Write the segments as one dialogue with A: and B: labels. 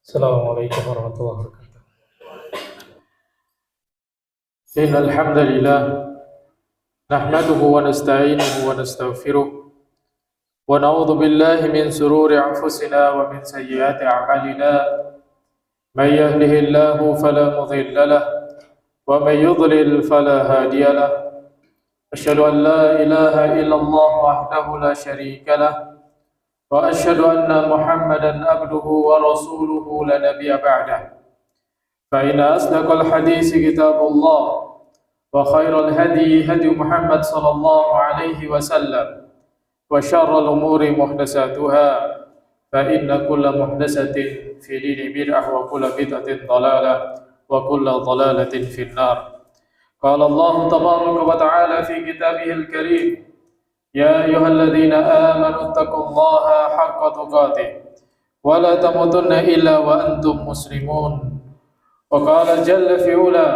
A: Assalamualaikum warahmatullahi wabarakatuh. Innal hamdalillah nahmaduhu wa nasta'inuhu wa nastaghfiruh wa na'udzu billahi min shururi anfusina wa min sayyiati a'malina. May yahdihillahu fala mudilla lahu wa may yudlil fala hadiya lahu. Asyhadu an la ilaha illallah wahdahu la syarika lahu wa asyhadu anna Muhammadan abduhu wa rasuluhu la nabiyya ba'dahu. Fa inna asdaqal hadisi kitabullah wa khairal hadi hadi Muhammad sallallahu alaihi wasallam wa syarrul umuri muhdatsatuha fa inna kulla muhdatsatin fi dini bid'ah wa kulla bid'atin dhalalah wa kulla dhalalatin fin nar. Qala Allah tabaraka wa ta'ala fi kitabihil karim, ya ayyuhalladzina amanu taqullaha haqqa tuqatih wa la tamutunna illa wa antum muslimun. Wa qala jalla fi ula,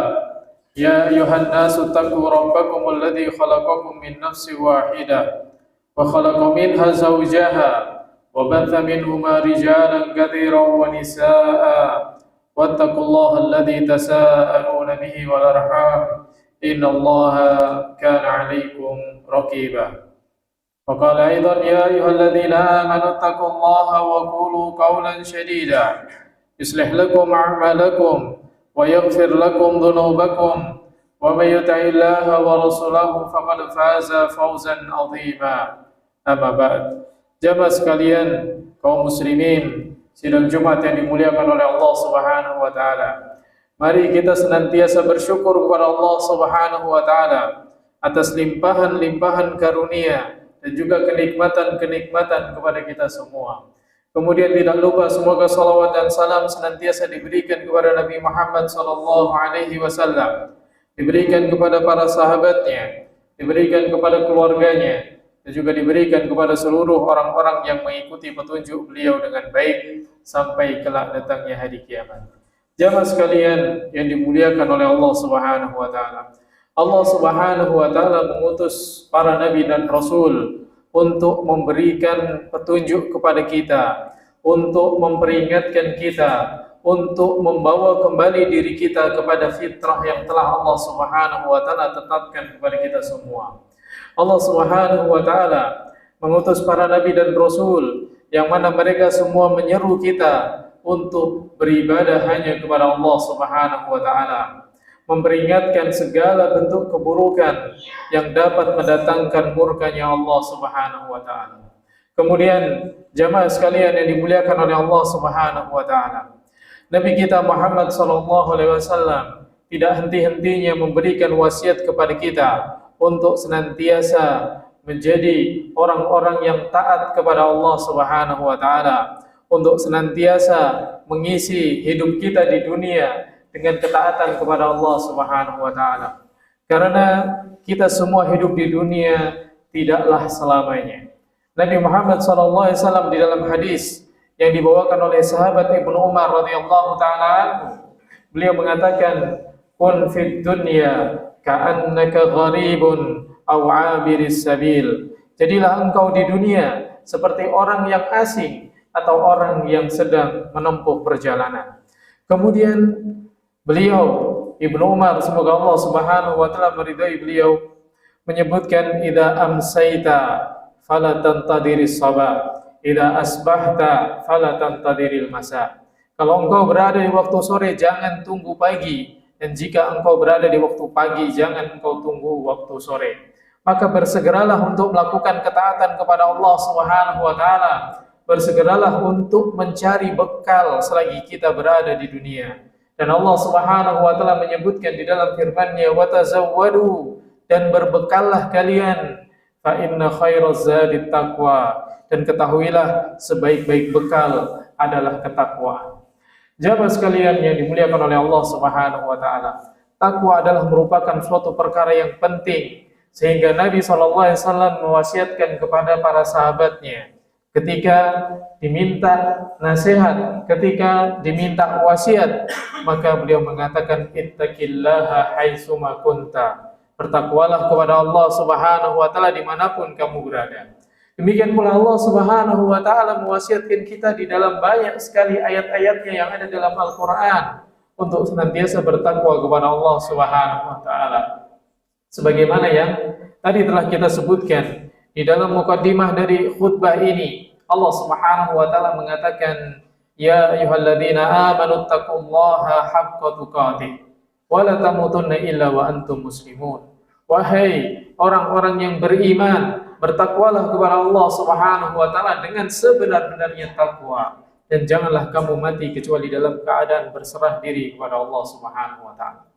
A: ya ayyuhan nasu taqu rabbakum alladzi khalaqakum min nafsin wahidah wa khalaqa minha zawjaha wa batha minhuma rijalan katsiran wa nisaa'a wattaqullaha alladzi tasaaluna bihi wal arham innallaha kana 'alaikum raqiba. Wa qala aidan, ya ayyuhalladzina amanu taqullaha wa qulu qawlan sadida yuslih lakum a'malakum wa yaghfir lakum dhunubakum wa may yuti'illaha wa rasulahu faqad faza fawzan 'azima. Amma ba'd. Jamaah sekalian kaum muslimin sidang Jumat yang dimuliakan oleh Allah Subhanahu wa taala. Mari kita senantiasa bersyukur kepada Allah Subhanahu wa taala atas limpahan-limpahan karunia dan juga kenikmatan-kenikmatan kepada kita semua. Kemudian tidak lupa semoga salawat dan salam senantiasa diberikan kepada Nabi Muhammad sallallahu alaihi wasallam, diberikan kepada para sahabatnya, diberikan kepada keluarganya, dan juga diberikan kepada seluruh orang-orang yang mengikuti petunjuk beliau dengan baik sampai kelak datangnya hari kiamat. Jamaah sekalian yang dimuliakan oleh Allah Subhanahu wa taala. Allah Subhanahu wa taala mengutus para nabi dan rasul untuk memberikan petunjuk kepada kita, untuk memperingatkan kita, untuk membawa kembali diri kita kepada fitrah yang telah Allah Subhanahu wa taala tetapkan kepada kita semua. Allah Subhanahu wa taala mengutus para nabi dan rasul yang mana mereka semua menyeru kita untuk beribadah hanya kepada Allah Subhanahu wa taala, memperingatkan segala bentuk keburukan yang dapat mendatangkan murkanya Allah Subhanahu wa taala. Kemudian jamaah sekalian yang dimuliakan oleh Allah Subhanahu wa taala, Nabi kita Muhammad sallallahu alaihi wasallam tidak henti-hentinya memberikan wasiat kepada kita untuk senantiasa menjadi orang-orang yang taat kepada Allah Subhanahu wa taala, untuk senantiasa mengisi hidup kita di dunia dengan ketaatan kepada Allah Subhanahu wa taala. Karena kita semua hidup di dunia tidaklah selamanya. Nabi Muhammad sallallahu alaihi wasallam di dalam hadis yang dibawakan oleh sahabat Ibnu Umar radhiyallahu taala anhu, beliau mengatakan, "Kun fid dunya ka'annaka gharibun aw 'abiris sabil." Jadilah engkau di dunia seperti orang yang asing atau orang yang sedang menempuh perjalanan. Kemudian beliau, Ibnu Umar, semoga Allah Subhanahu wa taala meridai beliau, menyebutkan, idza amsayta fala tantadiris sabah, idza asbahta fala tantadiril masa. Kalau engkau berada di waktu sore, jangan tunggu pagi, dan jika engkau berada di waktu pagi, jangan engkau tunggu waktu sore. Maka bersegeralah untuk melakukan ketaatan kepada Allah Subhanahu wa taala. Bersegeralah untuk mencari bekal selagi kita berada di dunia. Dan Allah Subhanahu wa taala menyebutkan di dalam firman-Nya, "Wa tazawwadu," dan berbekallah kalian, "fa inna khairaz zadi taqwa," dan ketahuilah sebaik-baik bekal adalah ketakwaan. Jamaah sekalian yang dimuliakan oleh Allah Subhanahu wa taala, takwa adalah merupakan suatu perkara yang penting sehingga Nabi sallallahu alaihi wasallam mewasiatkan kepada para sahabatnya ketika diminta nasihat, ketika diminta wasiat, maka beliau mengatakan, ittaqillaha haitsuma kunta. Bertakwalah kepada Allah Subhanahu wa taala dimanapun kamu berada. Demikian pula Allah Subhanahu wa taala mewasiatkan kita di dalam banyak sekali ayat-ayatnya yang ada dalam Al-Qur'an untuk senantiasa bertakwa kepada Allah Subhanahu wa taala. Sebagaimana yang tadi telah kita sebutkan di dalam mukaddimah dari khutbah ini, Allah Subhanahu wa taala mengatakan, "Ya ayyuhalladzina amanu taqullaha haqqa tuqatih wa la tamutunna illa wa antum muslimun." Wahai orang-orang yang beriman, bertakwalah kepada Allah Subhanahu wa taala dengan sebenar-benarnya takwa, dan janganlah kamu mati kecuali dalam keadaan berserah diri kepada Allah Subhanahu wa taala.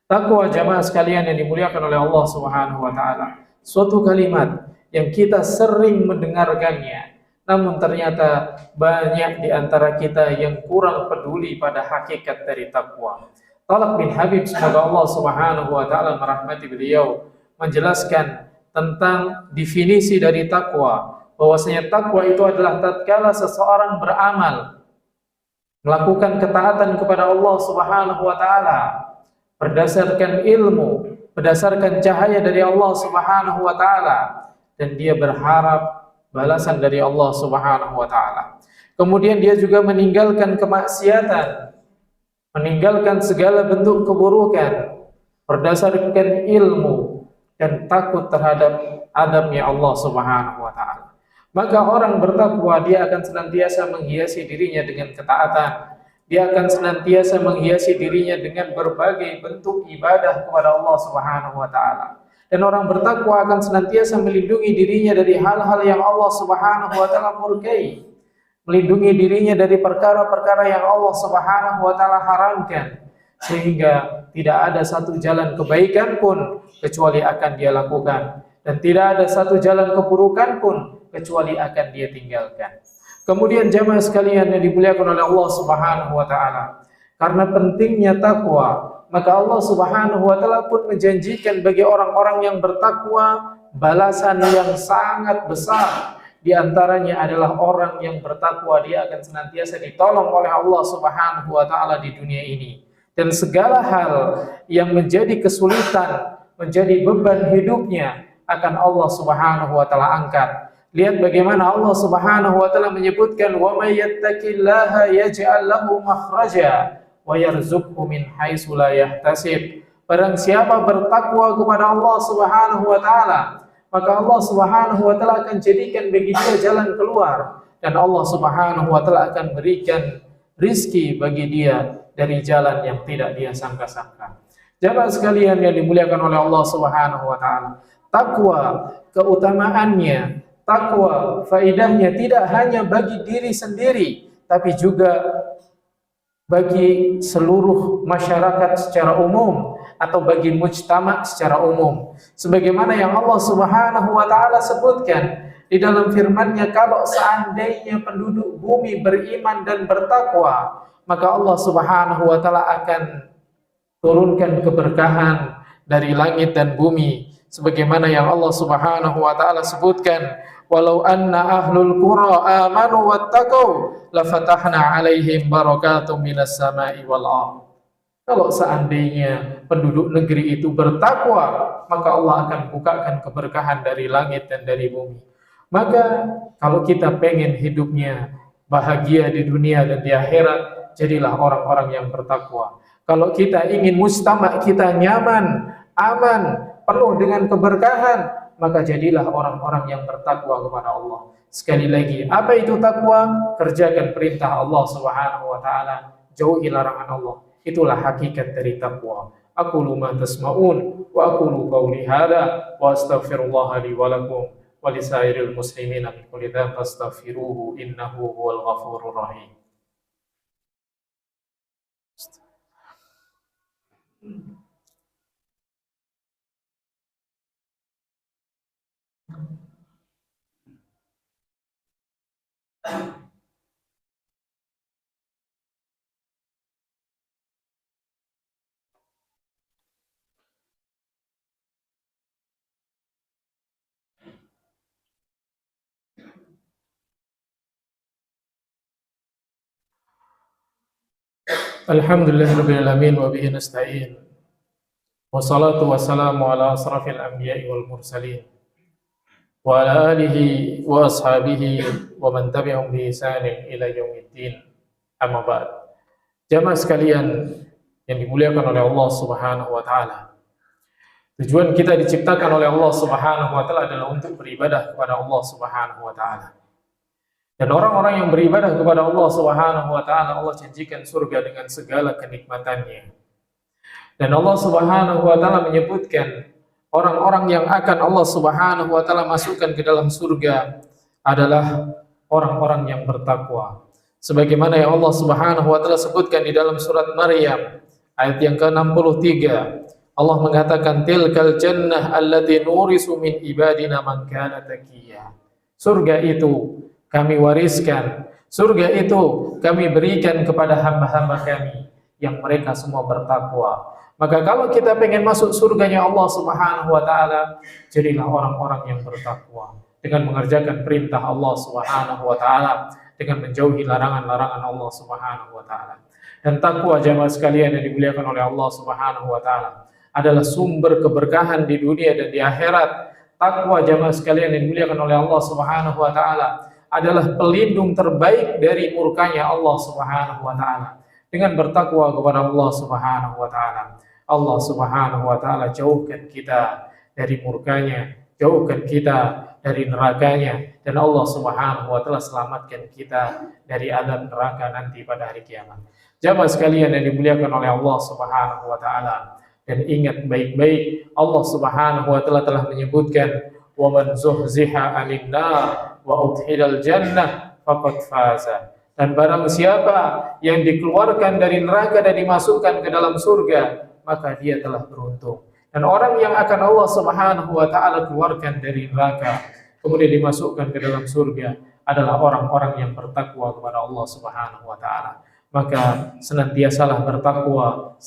A: Takwa jamaah sekalian yang dimuliakan oleh Allah Subhanahu wa taala, suatu kalimat yang kita sering mendengarkannya, namun ternyata banyak di antara kita yang kurang peduli pada hakikat dari takwa. Talaq bin Habib, semoga Allah Subhanahu wa taala merahmati beliau, menjelaskan tentang definisi dari takwa, bahwasanya takwa itu adalah tatkala seseorang beramal, melakukan ketaatan kepada Allah Subhanahu wa taala berdasarkan ilmu, berdasarkan cahaya dari Allah Subhanahu wa taala, dan dia berharap balasan dari Allah Subhanahu wa taala. Kemudian dia juga meninggalkan kemaksiatan, meninggalkan segala bentuk keburukan berdasarkan ilmu dan takut terhadap adabnya Allah Subhanahu wa taala. Maka orang bertakwa dia akan senantiasa menghiasi dirinya dengan ketaatan. Dia akan senantiasa menghiasi dirinya dengan berbagai bentuk ibadah kepada Allah Subhanahu wa taala. Dan orang bertakwa akan senantiasa melindungi dirinya dari hal-hal yang Allah Subhanahu wa taala murkai, melindungi dirinya dari perkara-perkara yang Allah Subhanahu wa taala haramkan, sehingga tidak ada satu jalan kebaikan pun kecuali akan dia lakukan, dan tidak ada satu jalan keburukan pun kecuali akan dia tinggalkan. Kemudian jamaah sekalian yang dimuliakan oleh Allah Subhanahu wa taala, karena pentingnya takwa, maka Allah Subhanahu wa taala pun menjanjikan bagi orang-orang yang bertakwa balasan yang sangat besar. Di antaranya adalah orang yang bertakwa, dia akan senantiasa ditolong oleh Allah Subhanahu wa taala di dunia ini. Dan segala hal yang menjadi kesulitan, menjadi beban hidupnya akan Allah Subhanahu wa taala angkat. Lihat bagaimana Allah Subhanahu wa taala menyebutkan, "Wa may yattaqillaha yaj'al lahu makhraja wa yarzuqhu min haitsu la yahtasib." Barang siapa bertakwa kepada Allah Subhanahu wa taala, maka Allah Subhanahu wa taala akan jadikan bagi dia jalan keluar, dan Allah Subhanahu wa taala akan berikan rizki bagi dia dari jalan yang tidak dia sangka-sangka. Jamaah sekalian yang dimuliakan oleh Allah Subhanahu wa taala, takwa keutamaannya, takwa faidahnya tidak hanya bagi diri sendiri, tapi juga bagi seluruh masyarakat secara umum atau bagi mujtama secara umum. Sebagaimana yang Allah Subhanahu wa taala sebutkan di dalam firman-Nya, kalau seandainya penduduk bumi beriman dan bertakwa, maka Allah Subhanahu wa taala akan turunkan keberkahan dari langit dan bumi. Sebagaimana yang Allah Subhanahu wa taala sebutkan, walau anna ahlul qura amanu wattaqau lafatahna alaihim barakatum minas sama'i wal ardh. Kalau seandainya penduduk negeri itu bertakwa, maka Allah akan bukakan keberkahan dari langit dan dari bumi. Maka kalau kita pengen hidupnya bahagia di dunia dan di akhirat, jadilah orang-orang yang bertakwa. Kalau kita ingin mujtama kita nyaman, aman, penuh dengan keberkahan, maka jadilah orang-orang yang bertakwa kepada Allah. Sekali lagi, apa itu takwa? Kerjakan perintah Allah Subhanahu wa taala, jauhi larangan Allah. Itulah hakikat dari takwa. Aqulu ma tasma'un wa aqulu qawli hadza wa astaghfirullah li wa lakum wa lisairil muslimin min kulli dhanbin fastaghfiruhu innahu huwal ghafurur rahim. Alhamdulillahirabbil alamin wa bihi nasta'in. Wassalatu wassalamu ala asrafil anbiya'i wal mursalin wa ala alihi wa ashabihi wa man tabi'ahum bi ihsanin ila yaumiddin. Amma ba'd. Jamaah sekalian yang dimuliakan oleh Allah Subhanahu wa taala. Tujuan kita diciptakan oleh Allah Subhanahu wa taala adalah untuk beribadah kepada Allah Subhanahu wa taala. Dan orang-orang yang beribadah kepada Allah Subhanahu wa taala, Allah janjikan surga dengan segala kenikmatannya. Dan Allah Subhanahu wa taala menyebutkan orang-orang yang akan Allah Subhanahu wa taala masukkan ke dalam surga adalah orang-orang yang bertakwa. Sebagaimana yang Allah Subhanahu wa taala sebutkan di dalam surat Maryam ayat yang ke-63, Allah mengatakan tilkal jannah allati nurisu min ibadina man kana taqiyya. Surga itu kami wariskan, surga itu kami berikan kepada hamba-hamba kami yang mereka semua bertakwa. Maka kalau kita pengen masuk surganya Allah Subhanahu wa taala, jadilah orang-orang yang bertakwa dengan mengerjakan perintah Allah Subhanahu wa taala, dengan menjauhi larangan-larangan Allah Subhanahu wa taala. Dan takwa jamaah sekalian yang dimuliakan oleh Allah Subhanahu wa taala adalah sumber keberkahan di dunia dan di akhirat. Takwa jamaah sekalian yang dimuliakan oleh Allah Subhanahu wa taala adalah pelindung terbaik dari murkanya Allah Subhanahu wa taala. Dengan bertakwa kepada Allah Subhanahu wa taala, Allah Subhanahu wa taala jauhkan kita dari murkanya, jauhkan kita dari nerakanya, dan Allah Subhanahu wa taala selamatkan kita dari azab neraka nanti pada hari kiamat. Jamaah sekalian yang dimuliakan oleh Allah Subhanahu wa taala, dan ingat baik-baik, Allah Subhanahu wa taala telah menyebutkan wa man zuhziha 'anil nar wa udkhilal jannah faqad faza. Dan barang siapa yang dikeluarkan dari neraka dan dimasukkan ke dalam surga, maka dia telah beruntung. Dan orang yang akan Allah Subhanahu wa taala keluarkan dari neraka kemudian dimasukkan ke dalam surga adalah orang-orang yang bertakwa kepada Allah Subhanahu wa taala. Maka senantiasalah bertakwa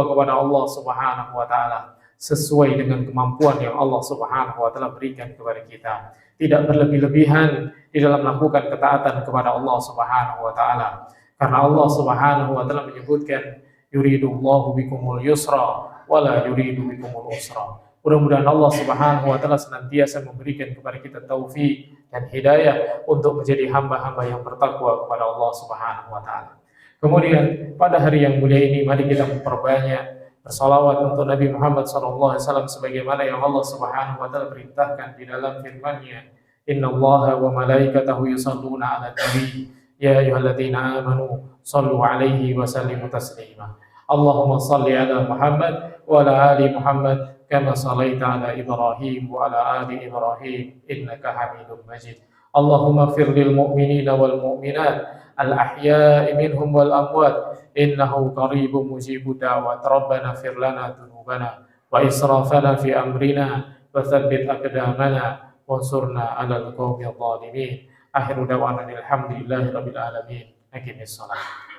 A: kepada Allah Subhanahu wa taala sesuai dengan kemampuan yang Allah Subhanahu wa taala berikan kepada kita. Tidak berlebih-lebihan di dalam melakukan ketaatan kepada Allah Subhanahu wa taala. Karena Allah Subhanahu wa taala menyebutkan yuridullahu bikumul yusra wala yuridu bikumul usra. Mudah-mudahan Allah Subhanahu wa taala senantiasa memberikan kepada kita taufik dan hidayah untuk menjadi hamba-hamba yang bertakwa kepada Allah Subhanahu wa taala. Kemudian pada hari yang mulia ini mari kita memperbanyak bersalawat untuk Nabi Muhammad SAW sebagaimana yang Allah Subhanahu wa taala perintahkan di dalam firman-Nya, innallaha wa malaikatahu yusholluna 'alan nabi ya ayyuhalladzina amanu shallu 'alaihi wa sallimu taslima. Allahumma shalli 'ala Muhammad wa 'ala ali Muhammad kama shallaita 'ala Ibrahim wa 'ala ali Ibrahim innaka Hamidum Majid. Allahumma ighfir lil mu'minina wal mu'minat al-ahya'i minhum wal amwat innahu qaribun mujibud da'wat. Rabbana ighfir lana dzunubana wa israfana fi amrina wa tsabbit aqdamana wansurna 'alal qaumil zalimin. Akhiru da'wana alhamdulillahi rabbil alamin. Aqimis shalah.